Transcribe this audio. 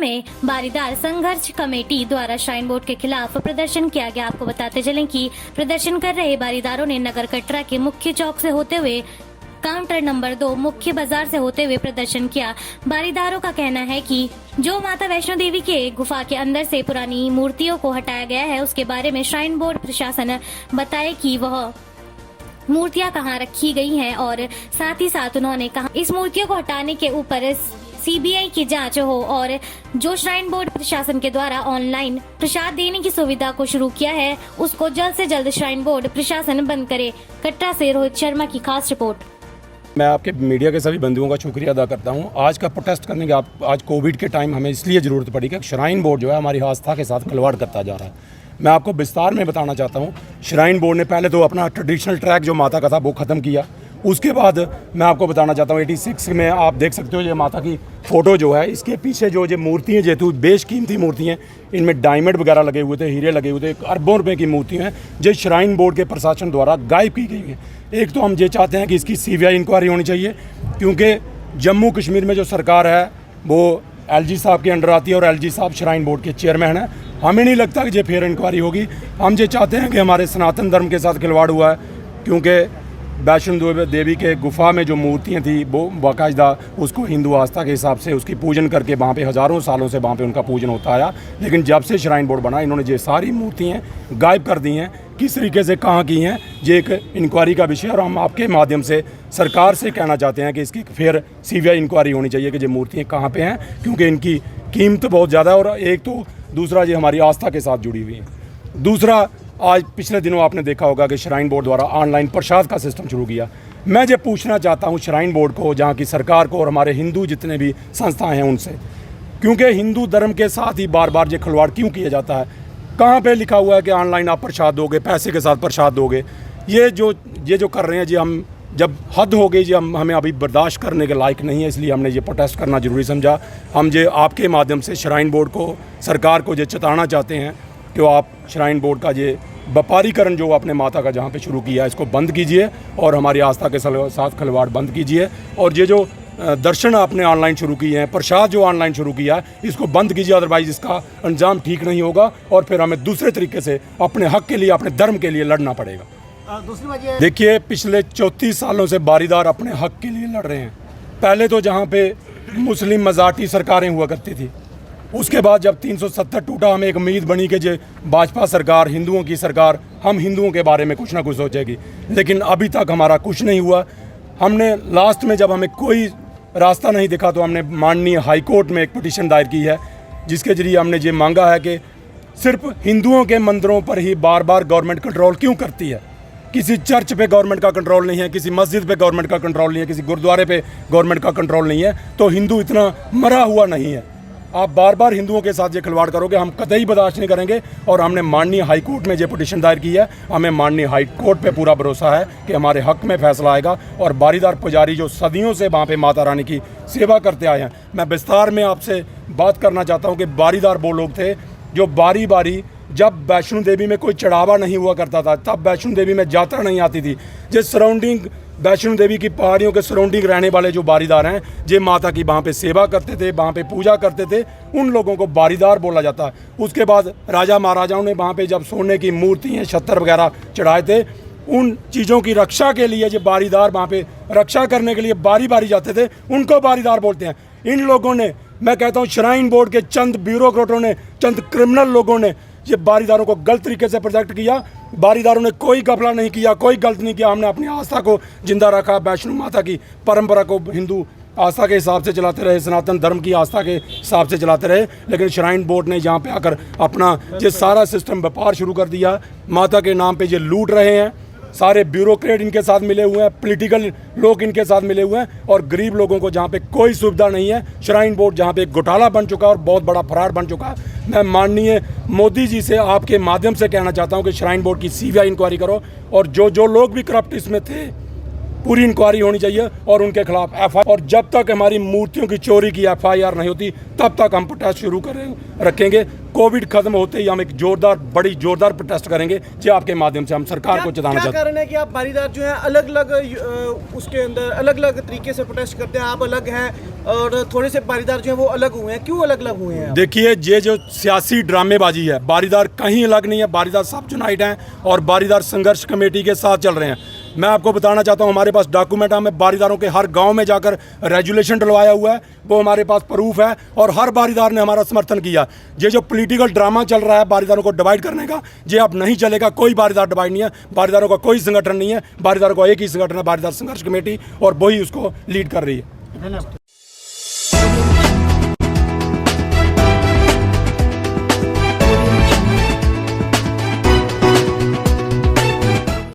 में बारीदार संघर्ष कमेटी द्वारा श्राइन बोर्ड के खिलाफ प्रदर्शन किया गया। आपको बताते चलें कि प्रदर्शन कर रहे बारीदारों ने नगर कटरा के मुख्य चौक से होते हुए काउंटर नंबर 2 मुख्य बाजार से होते हुए प्रदर्शन किया। बारीदारों का कहना है कि जो माता वैष्णो देवी के गुफा के अंदर से पुरानी मूर्तियों को हटाया गया है, उसके बारे में श्राइन बोर्ड प्रशासन बताए कि वह मूर्तियां कहां रखी गई हैं, और साथ ही साथ उन्होंने कहा इस मूर्तियों को हटाने के ऊपर सीबीआई की जांच हो, और जो श्राइन बोर्ड प्रशासन के द्वारा ऑनलाइन प्रसाद देने की सुविधा को शुरू किया है, उसको जल्द से जल्द श्राइन बोर्ड प्रशासन बंद करे। कटरा से रोहित शर्मा की खास रिपोर्ट। मैं आपके मीडिया के सभी बंधुओं का शुक्रिया अदा करता हूं। आज का प्रोटेस्ट करने के आज कोविड के टाइम हमें इसलिए ज़रूरत पड़ी कि श्राइन बोर्ड जो है हमारी आस्था के साथ खिलवाड़ करता जा रहा है। मैं आपको विस्तार में बताना चाहता हूं। श्राइन बोर्ड ने पहले तो अपना ट्रेडिशनल ट्रैक जो माता का था वो ख़त्म किया। उसके बाद मैं आपको बताना चाहता हूँ 86 में आप देख सकते हो ये माता की फ़ोटो जो है, इसके पीछे जो मूर्तियाँ जेतु बेशकीमती मूर्तियाँ, इनमें डायमंड वगैरह लगे हुए थे, हीरे लगे हुए थे, अरबों रुपए की मूर्तियाँ हैं जो श्राइन बोर्ड के प्रशासन द्वारा गायब की गई हैं। एक तो हम ये चाहते हैं कि इसकी सीबीआई इंक्वायरी होनी चाहिए, क्योंकि जम्मू कश्मीर में जो सरकार है वो एलजी साहब के अंडर आती है और एलजी साहब श्राइन बोर्ड के चेयरमैन हैं। हमें नहीं लगता कि ये फेयर इंक्वायरी होगी। हम ये चाहते हैं कि हमारे सनातन धर्म के साथ खिलवाड़ हुआ है, क्योंकि वैष्णो देवी के गुफा में जो मूर्तियाँ थी वो बाकायदा उसको हिंदू आस्था के हिसाब से उसकी पूजन करके वहाँ पे हज़ारों सालों से वहाँ पे उनका पूजन होता आया। लेकिन जब से श्राइन बोर्ड बना, इन्होंने ये सारी मूर्तियाँ गायब कर दी हैं। किस तरीके से कहाँ की हैं, ये एक इंक्वायरी का विषय है, और हम आपके माध्यम से सरकार से कहना चाहते हैं कि इसकी फिर सीबीआई इंक्वायरी होनी चाहिए कि ये मूर्तियाँ कहाँ पर हैं, क्योंकि इनकी कीमत बहुत ज़्यादा है। और एक तो दूसरा ये हमारी आस्था के साथ जुड़ी हुई है। दूसरा, आज पिछले दिनों आपने देखा होगा कि श्राइन बोर्ड द्वारा ऑनलाइन प्रसाद का सिस्टम शुरू किया। मैं ये पूछना चाहता हूँ श्राइन बोर्ड को, जहाँ की सरकार को, और हमारे हिंदू जितने भी संस्थाएं हैं उनसे, क्योंकि हिंदू धर्म के साथ ही बार बार ये खिलवाड़ क्यों किया जाता है? कहाँ पे लिखा हुआ है कि ऑनलाइन आप प्रसाद दोगे, पैसे के साथ प्रसाद दोगे? ये जो कर रहे हैं जी, हम जब हद हो गई जी, हमें अभी बर्दाश्त करने के लायक नहीं है, इसलिए हमने ये प्रोटेस्ट करना जरूरी समझा। हम ये आपके माध्यम से श्राइन बोर्ड को, सरकार को ये चेताना चाहते हैं कि आप श्राइन बोर्ड का ये व्यापारीकरण जो आपने माता का जहाँ पे शुरू किया है, इसको बंद कीजिए और हमारी आस्था के साथ खिलवाड़ बंद कीजिए। और ये जो दर्शन आपने ऑनलाइन शुरू किए हैं, प्रसाद जो ऑनलाइन शुरू किया है, इसको बंद कीजिए, अदरवाइज इसका अंजाम ठीक नहीं होगा और फिर हमें दूसरे तरीके से अपने हक के लिए, अपने धर्म के लिए लड़ना पड़ेगा। दूसरी बात देखिए, पिछले 34 सालों से बारीदार अपने हक के लिए लड़ रहे हैं। पहले तो जहाँ पे मुस्लिम मज़ाटी सरकारें हुआ करती थी, उसके बाद जब 370 टूटा, हमें एक उम्मीद बनी कि जो भाजपा सरकार, हिंदुओं की सरकार, हम हिंदुओं के बारे में कुछ ना कुछ सोचेगी, लेकिन अभी तक हमारा कुछ नहीं हुआ। हमने लास्ट में जब हमें कोई रास्ता नहीं दिखा तो हमने माननीय हाई कोर्ट में एक पिटीशन दायर की है, जिसके जरिए हमने ये मांगा है कि सिर्फ हिंदुओं के मंदिरों पर ही बार बार गवर्नमेंट कंट्रोल क्यों करती है? किसी चर्च पे गवर्नमेंट का कंट्रोल नहीं है, किसी मस्जिद पे गवर्नमेंट का कंट्रोल नहीं है, किसी गुरुद्वारे पे गवर्नमेंट का कंट्रोल नहीं है, तो हिंदू इतना मरा हुआ नहीं है। आप बार बार हिंदुओं के साथ ये खिलवाड़ करोगे, हम कतई बर्दाश्त नहीं करेंगे। और हमने माननीय हाई कोर्ट में ये पिटीशन दायर की है। हमें माननीय हाई कोर्ट पे पूरा भरोसा है कि हमारे हक में फैसला आएगा। और बारीदार पुजारी जो सदियों से वहाँ पे माता रानी की सेवा करते आए हैं, मैं विस्तार में आपसे बात करना चाहता हूँ कि बारीदार वो लोग थे जो बारी बारी, जब वैष्णो देवी में कोई चढ़ावा नहीं हुआ करता था, तब वैष्णो देवी में यात्रा नहीं आती थी, जिस सराउंडिंग वैष्णो देवी की पहाड़ियों के सराउंडिंग रहने वाले जो बारीदार हैं, जे माता की वहाँ पे सेवा करते थे, वहाँ पे पूजा करते थे, उन लोगों को बारीदार बोला जाता है। उसके बाद राजा महाराजाओं ने वहाँ पे जब सोने की मूर्तियाँ, छत्तर वगैरह चढ़ाए थे, उन चीज़ों की रक्षा के लिए जो बारीदार वहाँ पे रक्षा करने के लिए बारी बारी जाते थे, उनको बारीदार बोलते हैं। इन लोगों ने, मैं कहता हूँ श्राइन बोर्ड के चंद ब्यूरोक्रेटों ने, चंद क्रिमिनल लोगों ने ये बारीदारों को गलत तरीके से प्रोजेक्ट किया। बारीदारों ने कोई घपला नहीं किया, कोई गलत नहीं किया। हमने अपनी आस्था को जिंदा रखा, वैष्णो माता की परंपरा को हिंदू आस्था के हिसाब से चलाते रहे, सनातन धर्म की आस्था के हिसाब से चलाते रहे। लेकिन श्राइन बोर्ड ने यहाँ पे आकर अपना ये सारा सिस्टम व्यापार शुरू कर दिया। माता के नाम पे ये लूट रहे हैं। सारे ब्यूरोक्रेट इनके साथ मिले हुए हैं, पॉलिटिकल लोग इनके साथ मिले हुए हैं, और गरीब लोगों को जहाँ पे कोई सुविधा नहीं है। श्राइन बोर्ड जहाँ पे एक घोटाला बन चुका है और बहुत बड़ा फ्रॉड बन चुका है। मैं माननीय मोदी जी से आपके माध्यम से कहना चाहता हूँ कि श्राइन बोर्ड की सीबीआई इंक्वायरी करो, और जो लोग भी करप्ट इसमें थे पूरी इंक्वायरी होनी चाहिए और उनके खिलाफ FIR, और जब तक हमारी मूर्तियों की चोरी की FIR नहीं होती तब तक हम प्रोटेस्ट शुरू रखेंगे। कोविड खत्म होते ही हम एक बड़ी जोरदार प्रोटेस्ट करेंगे जो आपके माध्यम से हम सरकार को चेताना क्या चाहते हैं। कारण है कि आप बारीदार जो है अलग अलग उसके अंदर अलग अलग तरीके से प्रोटेस्ट करते हैं, आप अलग हैं और थोड़े से बारीदार जो है वो अलग हुए हैं, क्यों अलग अलग हुए हैं आप? देखिए, ये जो सियासी ड्रामेबाजी है, बारीदार कहीं अलग नहीं है, बारीदार सब यूनाइट हैं और बारीदार संघर्ष कमेटी के साथ चल रहे हैं। मैं आपको बताना चाहता हूं, हमारे पास डॉक्यूमेंट, हमें बारीदारों के हर गांव में जाकर रेजुलेशन डलवाया हुआ है, वो हमारे पास प्रूफ है और हर बारीदार ने हमारा समर्थन किया। ये जो पॉलिटिकल ड्रामा चल रहा है बारीदारों को डिवाइड करने का, ये अब नहीं चलेगा। कोई बारीदार डिवाइड नहीं है, बारीदारों का कोई संगठन नहीं है, बारीदारों का एक ही संगठन है, बारीदार संघर्ष कमेटी, और वही उसको लीड कर रही है। धन्यवाद।